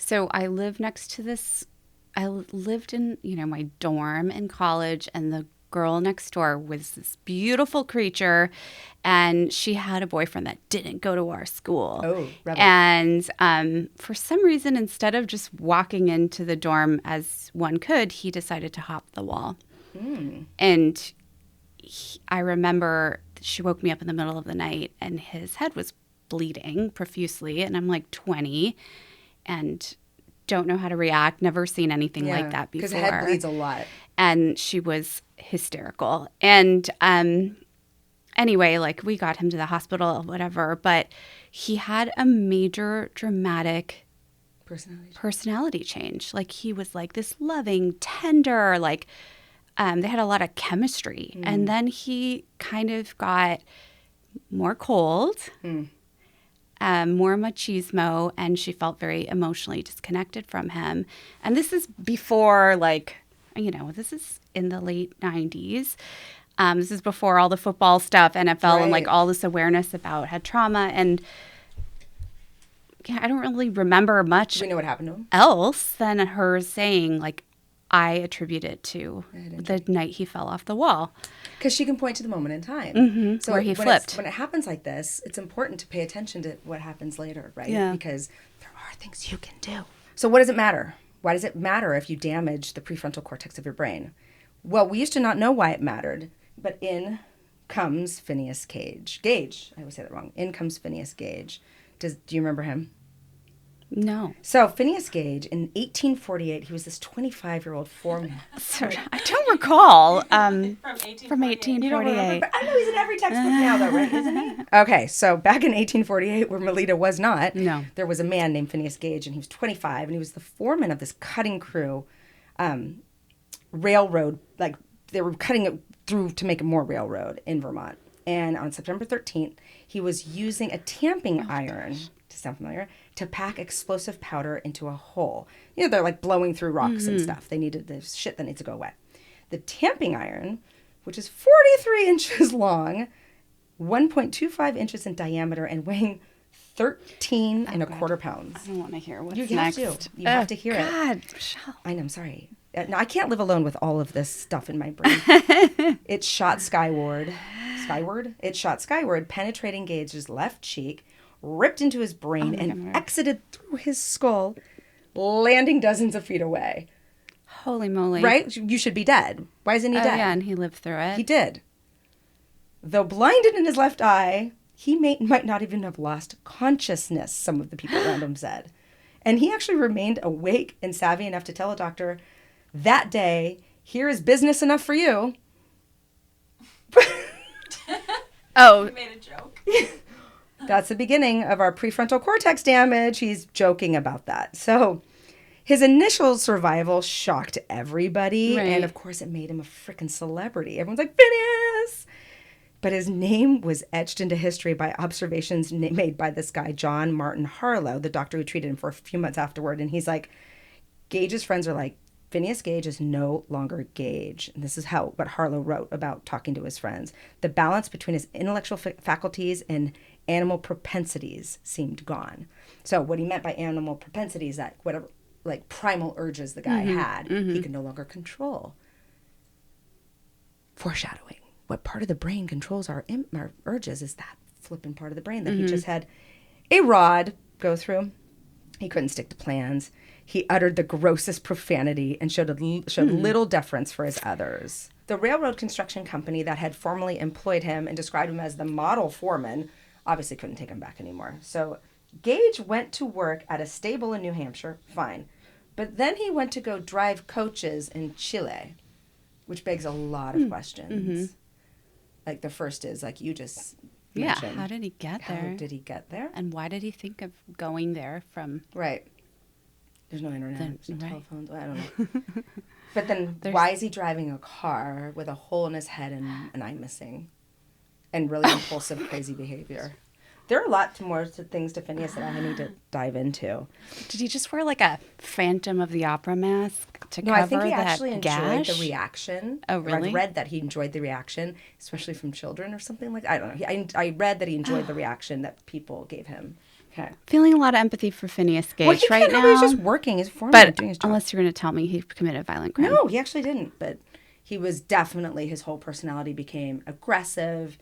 So I lived next to this. I lived in, my dorm in college, and the girl next door was this beautiful creature, and she had a boyfriend that didn't go to our school. Oh, rebel. And for some reason, instead of just walking into the dorm as one could, he decided to hop the wall. And I remember she woke me up in the middle of the night, and his head was bleeding profusely, and I'm like 20 and don't know how to react, never seen anything like that before. Because head bleeds a lot. And she was hysterical. And anyway, like, we got him to the hospital, whatever, but he had a major dramatic personality change. Like, he was like this loving, tender, like, they had a lot of chemistry. And then he kind of got more cold, more machismo, and she felt very emotionally disconnected from him. And this is before, like, this is in the late 90s. This is before all the football stuff, NFL, and like all this awareness about head trauma. And I don't really remember much. We know what happened to him else than her saying, like, I attribute it to the night he fell off the wall. Because she can point to the moment in time. So where he flipped. When it happens like this, it's important to pay attention to what happens later, right? Yeah. Because there are things you can do. So what does it matter? Why does it matter if you damage the prefrontal cortex of your brain? Well, we used to not know why it mattered, but in comes Phineas Gage. I always say that wrong. In comes Phineas Gage. Do you remember him? No. So Phineas Gage, in 1848, he was this 25-year-old foreman. I don't recall. From 1848. You don't remember? But I know he's in every textbook now, though, right? Isn't he? Okay, so back in 1848, where Malita was not, there was a man named Phineas Gage, and he was 25, and he was the foreman of this cutting crew, railroad, like they were cutting it through to make more railroad in Vermont. And on September 13th, he was using a tamping iron, to sound familiar, to pack explosive powder into a hole. They're like blowing through rocks and stuff. They needed the shit that needs to go away. The tamping iron, which is 43 inches long, 1.25 inches in diameter, and weighing 13 and a quarter pounds. I don't want to hear what's next. You have to hear it. God, Michelle. I know, I'm sorry. No, I can't live alone with all of this stuff in my brain. It shot skyward, penetrating Gage's left cheek, ripped into his brain, and exited through his skull, landing dozens of feet away. Holy moly. Right? You should be dead. Why isn't he dead? Yeah, and he lived through it. He did. Though blinded in his left eye, he might not even have lost consciousness, some of the people around him said. And he actually remained awake and savvy enough to tell a doctor, that day, here is business enough for you. Oh. You made a joke. That's the beginning of our prefrontal cortex damage. He's joking about that. So his initial survival shocked everybody. Right. And, of course, it made him a freaking celebrity. Everyone's like, Phineas! But his name was etched into history by observations made by this guy, John Martin Harlow, the doctor who treated him for a few months afterward. And he's like, Gage's friends are like, Phineas Gage is no longer Gage. And this is what Harlow wrote about talking to his friends. The balance between his intellectual faculties and animal propensities seemed gone. So what he meant by animal propensities, that whatever, like primal urges the guy had, he could no longer control. Foreshadowing. What part of the brain controls our urges is that flipping part of the brain that he just had a rod go through. He couldn't stick to plans. He uttered the grossest profanity and showed little deference for his others. The railroad construction company that had formerly employed him and described him as the model foreman obviously couldn't take him back anymore. So Gage went to work at a stable in New Hampshire, fine. But then he went to go drive coaches in Chile, which begs a lot of questions. Like the first is, like you just mentioned. How did he get there? How did he get there? And why did he think of going there from... Right. There's no internet, there's no telephones. I don't know. But then why is he driving a car with a hole in his head and an eye missing? And really impulsive, crazy behavior. There are a lot more things to Phineas that I need to dive into. Did he just wear like a Phantom of the Opera mask to cover that gash? No, I think he actually enjoyed the reaction. Oh, really? I read that he enjoyed the reaction, especially from children or something like that. I don't know. I read that he enjoyed the reaction that people gave him. Okay. Feeling a lot of empathy for Phineas Gage Well, he right can't help it. now. He's just working. He's foreman, But doing his job. unless you're going to tell me he committed a violent crime. No, he actually didn't. But he was definitely, his whole personality became aggressive,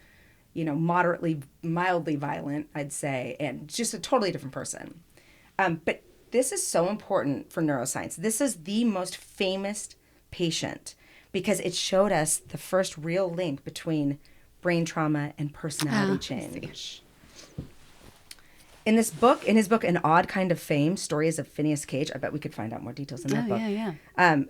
moderately, mildly violent, I'd say, and just a totally different person. But this is so important for neuroscience. This is the most famous patient because it showed us the first real link between brain trauma and personality change. In his book, An Odd Kind of Fame, Stories of Phineas Gage, I bet we could find out more details in that book. Yeah.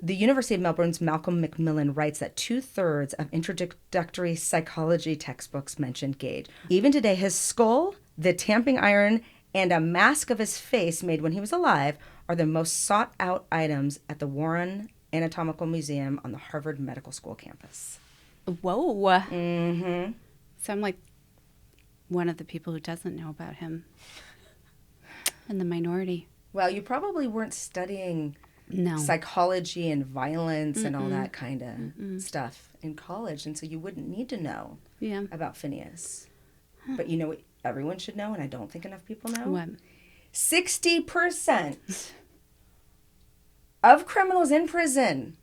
The University of Melbourne's Malcolm Macmillan writes that 2/3 of introductory psychology textbooks mention Gage. Even today, his skull, the tamping iron, and a mask of his face made when he was alive are the most sought out items at the Warren Anatomical Museum on the Harvard Medical School campus. Whoa. Mm-hmm. So I'm like one of the people who doesn't know about him. In the minority. Well, you probably weren't studying No. psychology and violence and all that kind of stuff in college, and so you wouldn't need to know about Phineas. But you know what everyone should know, and I don't think enough people know? What? 60% of criminals in prison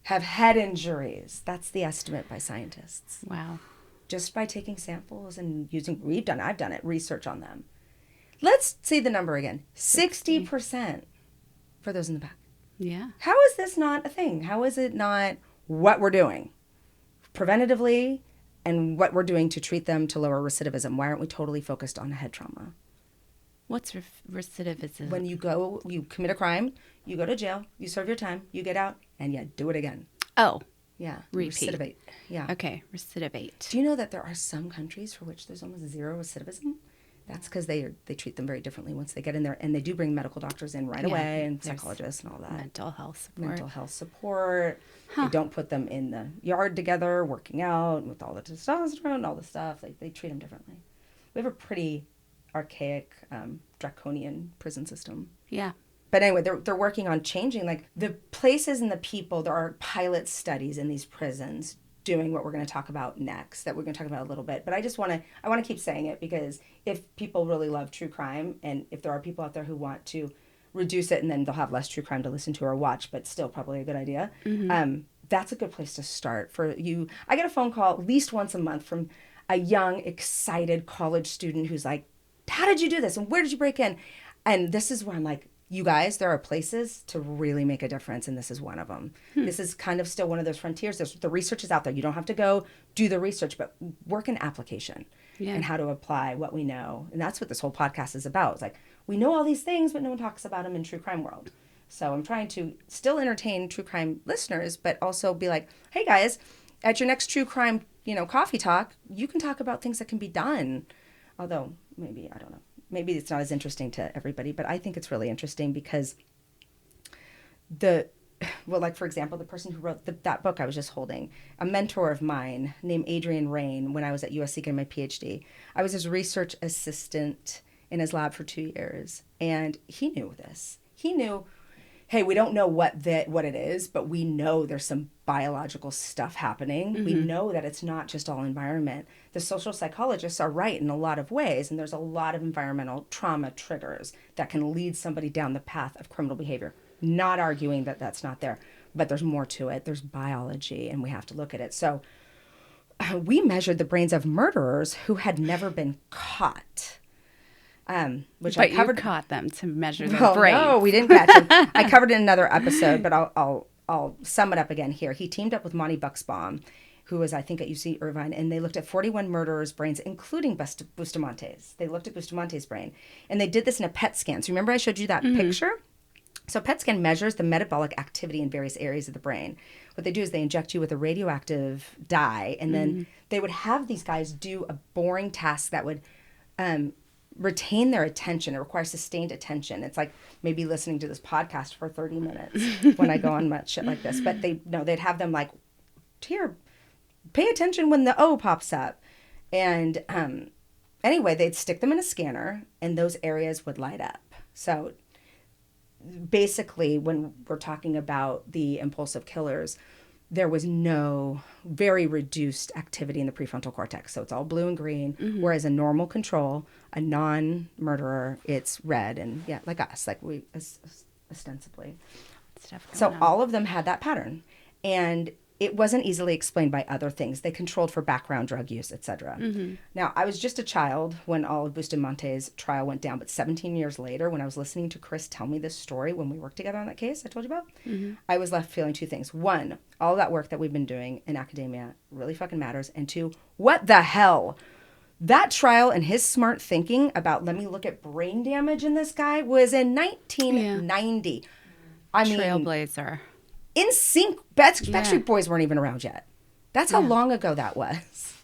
have head injuries. That's the estimate by scientists. Wow. Just by taking samples and I've done it, research on them. Let's say the number again. 60% for those in the back. Yeah. How is this not a thing? How is it not what we're doing preventatively and what we're doing to treat them to lower recidivism? Why aren't we totally focused on head trauma? What's recidivism? When you commit a crime, you go to jail, you serve your time, you get out, and you do it again. Oh. Yeah. Repeat. Recidivate. Yeah. Okay. Recidivate. Do you know that there are some countries for which there's almost zero recidivism? That's because they treat them very differently once they get in there, and they do bring medical doctors in right away and psychologists and all that. Mental health support. They don't put them in the yard together, working out with all the testosterone and all the stuff. They treat them differently. We have a pretty archaic, draconian prison system. Yeah. But anyway, they're working on changing the places and the people. There are pilot studies in these prisons doing what we're going to talk about next, that we're going to talk about a little bit. But I want to keep saying it because if people really love true crime, and if there are people out there who want to reduce it and then they'll have less true crime to listen to or watch, but still probably a good idea, that's a good place to start for you. I get a phone call at least once a month from a young, excited college student who's like, how did you do this? And where did you break in? And this is where I'm like, you guys, there are places to really make a difference, and this is one of them. This is kind of still one of those frontiers. The research is out there. You don't have to go do the research, but work in application and how to apply what we know. And that's what this whole podcast is about. It's like, we know all these things, but no one talks about them in true crime world. So I'm trying to still entertain true crime listeners, but also be like, hey guys, at your next true crime, coffee talk, you can talk about things that can be done. Although maybe, I don't know. Maybe it's not as interesting to everybody, but I think it's really interesting because for example, the person who wrote that book I was just holding, a mentor of mine named Adrian Rain, when I was at USC getting my PhD, I was his research assistant in his lab for 2 years, and he knew this. He knew, hey, we don't know what it is, but we know there's some biological stuff happening. We know that it's not just all environment. The social psychologists are right in a lot of ways, and there's a lot of environmental trauma triggers that can lead somebody down the path of criminal behavior. Not arguing that that's not there, but there's more to it. There's biology, and we have to look at it. So we measured the brains of murderers who had never been caught. But you caught them to measure their brain. No, we didn't catch them. I covered it in another episode, but I'll sum it up again here. He teamed up with Monty Buxbaum, who was, I think, at UC Irvine, and they looked at 41 murderers' brains, including Bustamante's. They looked at Bustamante's brain, and they did this in a PET scan. So remember I showed you that picture? So PET scan measures the metabolic activity in various areas of the brain. What they do is they inject you with a radioactive dye, and then they would have these guys do a boring task that would retain their attention. It requires sustained attention. It's like maybe listening to this podcast for 30 minutes when I go on much shit like this. But they'd have them like, here, pay attention when the O pops up. And anyway, they'd stick them in a scanner and those areas would light up. So basically, when we're talking about the impulsive killers, there was no very reduced activity in the prefrontal cortex. So it's all blue and green, whereas a normal control, a non-murderer, it's red. And yeah, like us, like we ostensibly. So all of them had that pattern. And it wasn't easily explained by other things. They controlled for background drug use, etc. Now, I was just a child when all of Bustamante's trial went down, but 17 years later, when I was listening to Chris tell me this story when we worked together on that case I told you about, I was left feeling two things. One, all that work that we've been doing in academia really fucking matters. And two, what the hell? That trial and his smart thinking about, let me look at brain damage in this guy, was in 1990. Yeah. I mean, Trailblazer. In sync. Backstreet Boys weren't even around yet. That's how long ago that was.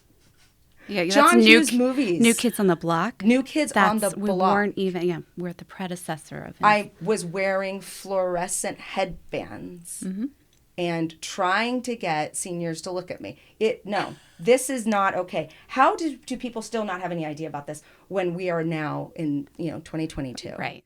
Yeah, John Hughes movies. New Kids on the Block. New Kids on the Block. We weren't even, we're the predecessor of him. I was wearing fluorescent headbands and trying to get seniors to look at me. No, this is not okay. How do people still not have any idea about this when we are now in 2022? Right.